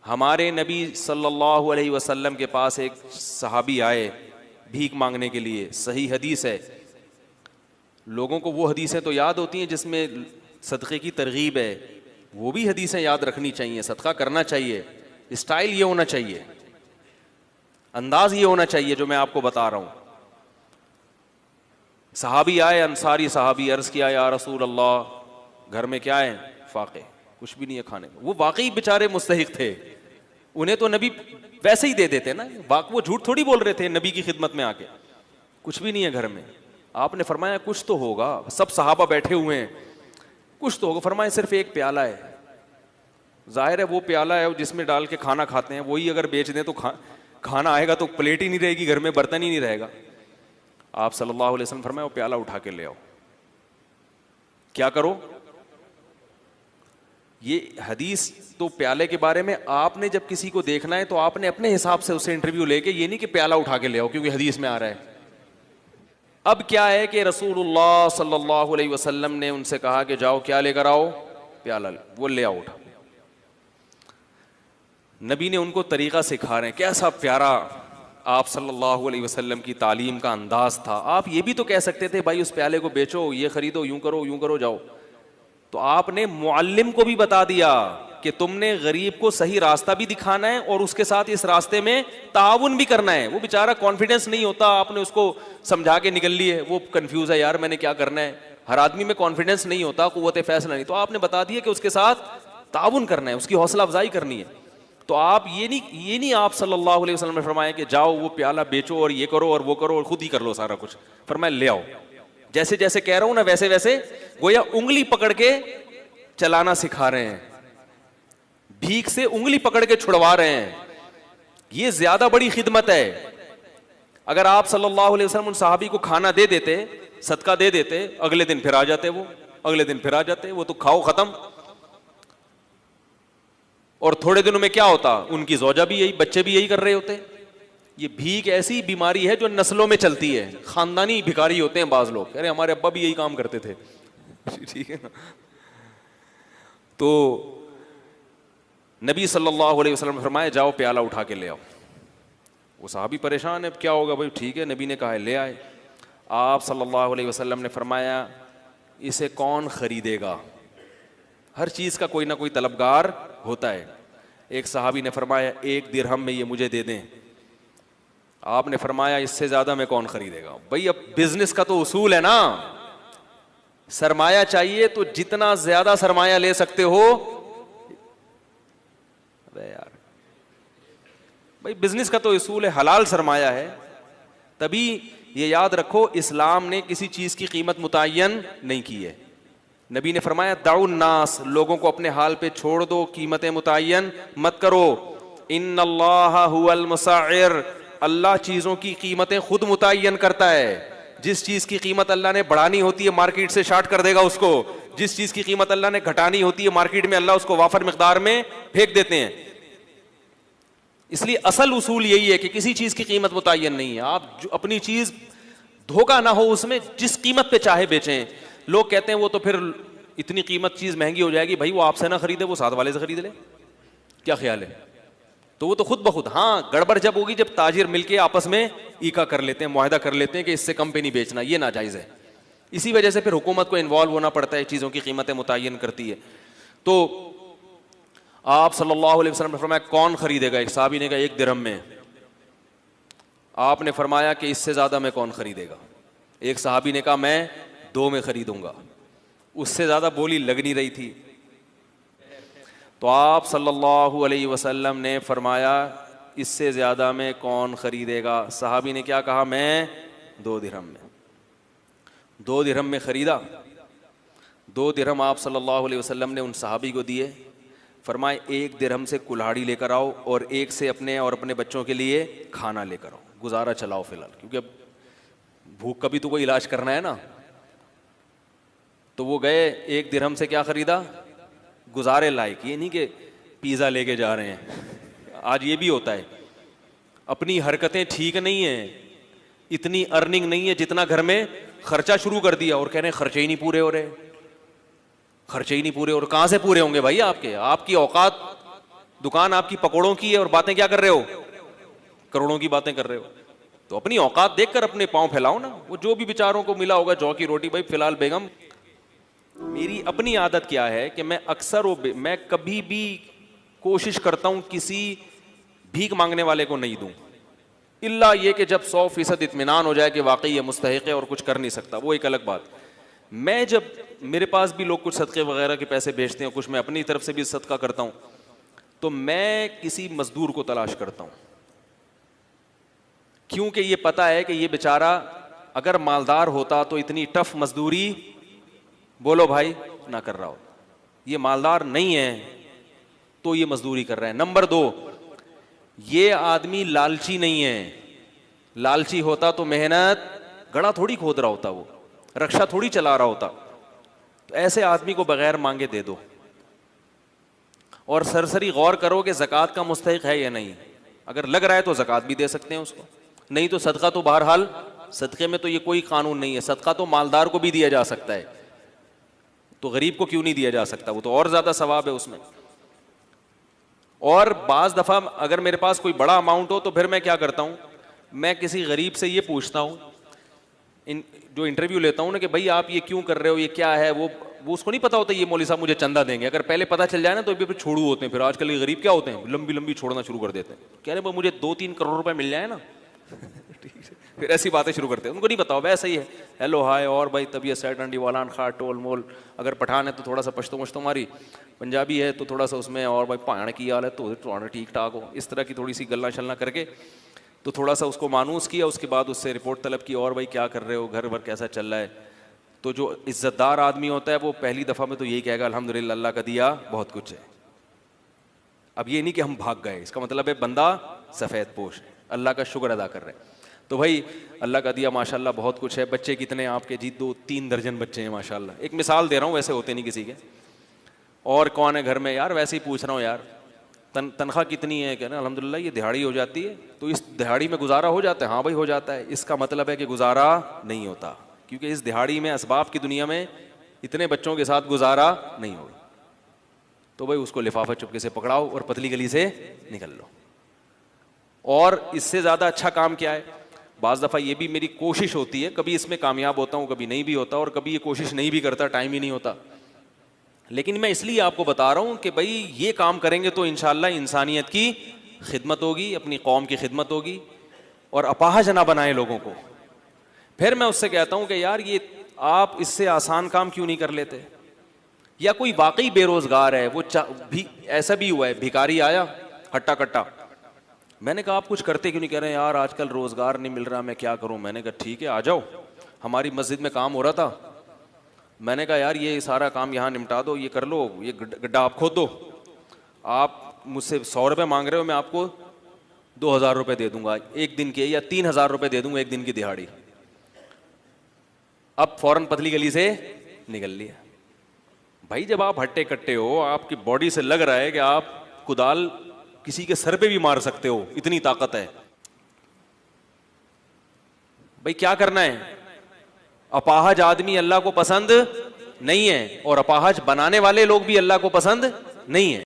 ہمارے نبی صلی اللہ علیہ وسلم کے پاس ایک صحابی آئے بھیک مانگنے کے لیے, صحیح حدیث ہے. لوگوں کو وہ حدیثیں تو یاد ہوتی ہیں جس میں صدقے کی ترغیب ہے, وہ بھی حدیثیں یاد رکھنی چاہیے. صدقہ کرنا چاہیے, اسٹائل یہ ہونا چاہیے, انداز یہ ہونا چاہیے جو میں آپ کو بتا رہا ہوں. صحابی آئے, انصاری صحابی, عرض کیا یا رسول اللہ گھر میں کیا ہے؟ فاقے, کچھ بھی نہیں ہے کھانے میں. وہ واقعی بیچارے مستحق تھے, انہیں تو نبی ویسے ہی دے دیتے نا, وہ جھوٹ تھوڑی بول رہے تھے نبی کی خدمت میں آ کے. کچھ بھی نہیں ہے گھر میں. آپ نے فرمایا کچھ تو ہوگا, سب صحابہ بیٹھے ہوئے ہیں, کچھ تو ہوگا. فرمایا صرف ایک پیالہ ہے. ظاہر ہے وہ پیالہ ہے جس میں ڈال کے کھانا کھاتے ہیں, وہی اگر بیچ دیں تو کھانا آئے گا تو پلیٹ ہی نہیں رہے گی گھر میں, برتن ہی نہیں رہے گا. آپ صلی اللہ علیہ وسلم فرمایا وہ پیالہ اٹھا کے لے آؤ. کیا کرو؟ یہ حدیث تو پیالے کے بارے میں, آپ نے جب کسی کو دیکھنا ہے تو آپ نے اپنے حساب سے اس سے انٹرویو لے کے, یہ نہیں کہ پیالہ اٹھا کے لے آؤ کیونکہ حدیث میں آ رہا ہے. اب کیا ہے کہ رسول اللہ صلی اللہ علیہ وسلم نے ان سے کہا کہ جاؤ کیا لے کر آؤ؟ پیالہ. وہ لے آؤ اٹھا. نبی نے ان کو طریقہ سکھا رہے ہیں, کیسا پیارا آپ صلی اللہ علیہ وسلم کی تعلیم کا انداز تھا. آپ یہ بھی تو کہہ سکتے تھے بھائی اس پیالے کو بیچو, یہ خریدو, یوں کرو جاؤ. تو آپ نے معلم کو بھی بتا دیا کہ تم نے غریب کو صحیح راستہ بھی دکھانا ہے اور اس کے ساتھ اس راستے میں تعاون بھی کرنا ہے. وہ بیچارہ کانفیڈنس نہیں ہوتا, آپ نے اس کو سمجھا کے نکل لی ہے, وہ کنفیوز ہے یار میں نے کیا کرنا ہے. ہر آدمی میں کانفیڈنس نہیں ہوتا, قوت فیصلہ نہیں, تو آپ نے بتا دیا کہ اس کے ساتھ تعاون کرنا ہے, اس کی حوصلہ افزائی کرنی ہے. تو آپ یہ نہیں آپ صلی اللہ علیہ وسلم نے فرمایا کہ جاؤ وہ پیالہ بیچو اور یہ کرو اور وہ کرو اور خود ہی کر لو سارا کچھ. فرمایا لے آؤ. جیسے جیسے کہہ رہا ہوں نا ویسے ویسے گویا انگلی پکڑ کے چلانا سکھا رہے ہیں, بھیک سے انگلی پکڑ کے چھڑوا رہے ہیں. یہ زیادہ بڑی خدمت ہے. اگر آپ صلی اللہ علیہ وسلم ان صحابی کو کھانا دے دیتے, صدقہ دے دیتے, اگلے دن پھر آ جاتے, وہ تو کھاؤ ختم. اور تھوڑے دنوں میں کیا ہوتا, ان کی زوجہ بھی یہی, بچے بھی یہی کر رہے ہوتے. یہ بھیک ایسی بیماری ہے جو نسلوں میں چلتی ہے. خاندانی بھکاری ہوتے ہیں بعض لوگ, ارے ہمارے ابا بھی یہی کام کرتے تھے. ٹھیک ہے نا. تو نبی صلی اللہ علیہ وسلم نے فرمایا جاؤ پیالہ اٹھا کے لے آؤ. وہ صحابی پریشان ہے, کیا ہوگا بھائی, ٹھیک ہے نبی نے کہا ہے لے آئے. آپ صلی اللہ علیہ وسلم نے فرمایا اسے کون خریدے گا؟ ہر چیز کا کوئی نہ کوئی طلبگار ہوتا ہے. ایک صحابی نے فرمایا 1 درہم میں یہ مجھے دے دیں. آپ نے فرمایا اس سے زیادہ میں کون خریدے گا؟ بھائی اب بزنس کا تو اصول ہے نا, سرمایہ چاہیے تو جتنا زیادہ سرمایہ لے سکتے ہو. ارے یار بھائی بزنس کا تو اصول ہے, حلال سرمایہ ہے. تبھی یہ یاد رکھو اسلام نے کسی چیز کی قیمت متعین نہیں کی ہے. نبی نے فرمایا دعوا الناس, لوگوں کو اپنے حال پہ چھوڑ دو, قیمتیں متعین مت کرو. ان اللہ هو المسعر, اللہ چیزوں کی قیمتیں خود متعین کرتا ہے. جس چیز کی قیمت اللہ نے بڑھانی ہوتی ہے مارکیٹ سے شارٹ کر دے گا اس کو, جس چیز کی قیمت اللہ نے گھٹانی ہوتی ہے مارکیٹ میں اللہ اس کو وافر مقدار میں پھینک دیتے ہیں. اس لیے اصل اصول یہی ہے کہ کسی چیز کی قیمت متعین نہیں ہے. آپ جو اپنی چیز دھوکہ نہ ہو اس میں, جس قیمت پہ چاہے بیچیں. لوگ کہتے ہیں وہ تو پھر اتنی قیمت چیز مہنگی ہو جائے گی, بھائی وہ آپ سے نہ خریدے, وہ ساتھ والے سے خرید لے. کیا خیال ہے؟ تو وہ تو خود بخود, ہاں گڑبڑ جب ہوگی جب تاجر مل کے آپس میں ایکا کر لیتے ہیں, معاہدہ کر لیتے ہیں کہ اس سے کم پہ نہیں بیچنا, یہ ناجائز ہے. اسی وجہ سے پھر حکومت کو انوالو ہونا پڑتا ہے, چیزوں کی قیمتیں متعین کرتی ہے. تو آپ صلی اللہ علیہ وسلم نے فرمایا کون خریدے گا؟ ایک صحابی نے کہا 1 درہم میں. آپ نے فرمایا کہ اس سے زیادہ میں کون خریدے گا؟ ایک صحابی نے کہا میں 2 میں خریدوں گا. اس سے زیادہ بولی لگ نہیں رہی تھی. تو آپ صلی اللہ علیہ وسلم نے فرمایا اس سے زیادہ میں کون خریدے گا؟ صحابی نے کیا کہا؟ میں 2 درہم میں. 2 درہم میں خریدا. 2 درہم آپ صلی اللہ علیہ وسلم نے ان صحابی کو دیے. فرمائے 1 درہم سے کلہاڑی لے کر آؤ اور 1 سے اپنے اور اپنے بچوں کے لیے کھانا لے کر آؤ, گزارا چلاؤ فی الحال, کیونکہ اب بھوک کا بھی تو کوئی علاج کرنا ہے نا. تو وہ گئے 1 درہم سے کیا خریدا؟ گزارے لائق. یہ نہیں کہ پیزا لے کے جا رہے ہیں, آج یہ بھی ہوتا ہے. اپنی حرکتیں ٹھیک نہیں ہیں, اتنی ارننگ نہیں ہے جتنا گھر میں خرچہ شروع کر دیا, اور کہہ رہے ہیں خرچے ہی نہیں پورے ہو رہے, خرچے ہی نہیں پورے. اور کہاں سے پورے ہوں گے بھائی آپ کے؟ آپ کی اوقات دکان آپ کی پکوڑوں کی ہے اور باتیں کیا کر رہے ہو؟ کروڑوں کی باتیں کر رہے ہو. تو اپنی اوقات دیکھ کر اپنے پاؤں پھیلاؤ نا. وہ جو بھی بیچاروں کو ملا ہوگا جو کی روٹی, بھائی فی الحال بیگم میری اپنی عادت کیا ہے کہ میں اکثر میں کبھی بھی کوشش کرتا ہوں کسی بھیک مانگنے والے کو نہیں دوں, الا یہ کہ جب 100% اطمینان ہو جائے کہ واقعی یہ مستحق ہے اور کچھ کر نہیں سکتا, وہ ایک الگ بات. میں جب میرے پاس بھی لوگ کچھ صدقے وغیرہ کے پیسے بھیجتے ہیں, کچھ میں اپنی طرف سے بھی صدقہ کرتا ہوں, تو میں کسی مزدور کو تلاش کرتا ہوں, کیونکہ یہ پتا ہے کہ یہ بیچارہ اگر مالدار ہوتا تو اتنی ٹف مزدوری, بولو بھائی, نہ کر رہا ہو. یہ مالدار نہیں ہے تو یہ مزدوری کر رہا ہے. نمبر 2, یہ آدمی لالچی نہیں ہے. لالچی ہوتا تو محنت گڑھا تھوڑی کھود رہا ہوتا, وہ رکشا تھوڑی چلا رہا ہوتا. تو ایسے آدمی کو بغیر مانگے دے دو, اور سرسری غور کرو کہ زکوٰۃ کا مستحق ہے یا نہیں. اگر لگ رہا ہے تو زکوٰۃ بھی دے سکتے ہیں اس کو, نہیں تو صدقہ تو بہرحال, صدقے میں تو یہ کوئی قانون نہیں ہے, صدقہ تو مالدار کو بھی دیا جا سکتا ہے, تو غریب کو کیوں نہیں دیا جا سکتا؟ وہ تو اور زیادہ ثواب ہے اس میں. اور بعض دفعہ اگر میرے پاس کوئی بڑا اماؤنٹ ہو تو پھر میں کیا کرتا ہوں, میں کسی غریب سے یہ پوچھتا ہوں, جو انٹرویو لیتا ہوں نا, کہ بھائی آپ یہ کیوں کر رہے ہو, یہ کیا ہے. وہ اس کو نہیں پتا ہوتا یہ مولوی صاحب مجھے چندہ دیں گے. اگر پہلے پتا چل جائے نا تو پھر چھوڑو ہوتے ہیں. پھر آج کل یہ غریب کیا ہوتے ہیں, لمبی لمبی چھوڑنا شروع کر دیتے ہیں, کہہ رہے ہیں مجھے 2-3 کروڑ روپے مل جائے نا, پھر ایسی باتیں شروع کرتے ہیں. ان کو نہیں پتا ہو ویسا ہی ہے, ہیلو ہائے, اور بھائی طبیعت سیٹ انڈی والان خا ٹول مول. اگر پٹھان ہے تو تھوڑا سا پشتو مشتو ماری, پنجابی ہے تو تھوڑا سا اس میں, اور بھائی پہاڑ کی حال ہے تو ٹھیک ٹھاک ہو. اس طرح کی تھوڑی سی گلا شلنا کر کے تو تھوڑا سا اس کو مانوس کیا. اس کے بعد اس سے رپورٹ طلب کی, اور بھائی کیا کر رہے ہو, گھر بھر کیسا چل رہا ہے. تو جو عزت دار آدمی ہوتا ہے وہ پہلی دفعہ میں تو یہی کہے گا الحمدللہ اللہ کا دیا بہت کچھ ہے. اب یہ نہیں کہ ہم بھاگ گئے, اس کا مطلب ہے بندہ سفید پوش ہے, اللہ کا شکر ادا کر رہے ہیں. تو بھائی اللہ کا دیا ماشاءاللہ بہت کچھ ہے. بچے کتنے آپ کے؟ جی 2-3 درجن بچے ہیں ماشاءاللہ. ایک مثال دے رہا ہوں, ویسے ہوتے نہیں کسی کے. اور کون ہے گھر میں؟ یار ویسے ہی پوچھ رہا ہوں یار, تنخواہ کتنی ہے؟ کہنا الحمدللہ یہ دہاڑی ہو جاتی ہے. تو اس دہاڑی میں گزارا ہو جاتا ہے؟ ہاں بھائی ہو جاتا ہے. اس کا مطلب ہے کہ گزارا نہیں ہوتا, کیونکہ اس دہاڑی میں اسباب کی دنیا میں اتنے بچوں کے ساتھ گزارا نہیں ہوگا. تو بھائی اس کو لفافہ چپکے سے پکڑاؤ اور پتلی گلی سے نکل لو. اور اس سے زیادہ اچھا کام کیا ہے؟ بعض دفعہ یہ بھی میری کوشش ہوتی ہے, کبھی اس میں کامیاب ہوتا ہوں کبھی نہیں بھی ہوتا, اور کبھی یہ کوشش نہیں بھی کرتا, ٹائم ہی نہیں ہوتا. لیکن میں اس لیے آپ کو بتا رہا ہوں کہ بھائی یہ کام کریں گے تو انشاءاللہ انسانیت کی خدمت ہوگی, اپنی قوم کی خدمت ہوگی, اور اپاہج نہ بنائیں لوگوں کو. پھر میں اس سے کہتا ہوں کہ یار یہ آپ اس سے آسان کام کیوں نہیں کر لیتے؟ یا کوئی واقعی بے روزگار ہے, وہ ایسا بھی ہوا ہے, بھکاری آیا ہٹا کٹا, میں نے کہا آپ کچھ کرتے کیوں نہیں؟ کہہ رہے ہیں یار آج کل روزگار نہیں مل رہا, میں کیا کروں. میں نے کہا ٹھیک ہے آ جاؤ, ہماری مسجد میں کام ہو رہا تھا. میں نے کہا یار یہ سارا کام یہاں نمٹا دو, یہ کر لو, یہ گڈھا آپ کھود دو. آپ مجھ سے 100 روپے مانگ رہے ہو, میں آپ کو 2000 روپے دے دوں گا ایک دن کے, یا 3000 روپے دے دوں گا ایک دن کی دہاڑی. اب فوراً پتلی گلی سے نکل لیا. بھائی جب آپ ہٹے کٹے ہو, آپ کی باڈی سے لگ رہا ہے کہ آپ کدال کسی کے سر پہ بھی مار سکتے ہو, اتنی طاقت ہے. بھائی کیا کرنا ہے؟ اپاہج آدمی اللہ کو پسند نہیں ہے, اور اپاہج بنانے والے لوگ بھی اللہ کو پسند نہیں ہے.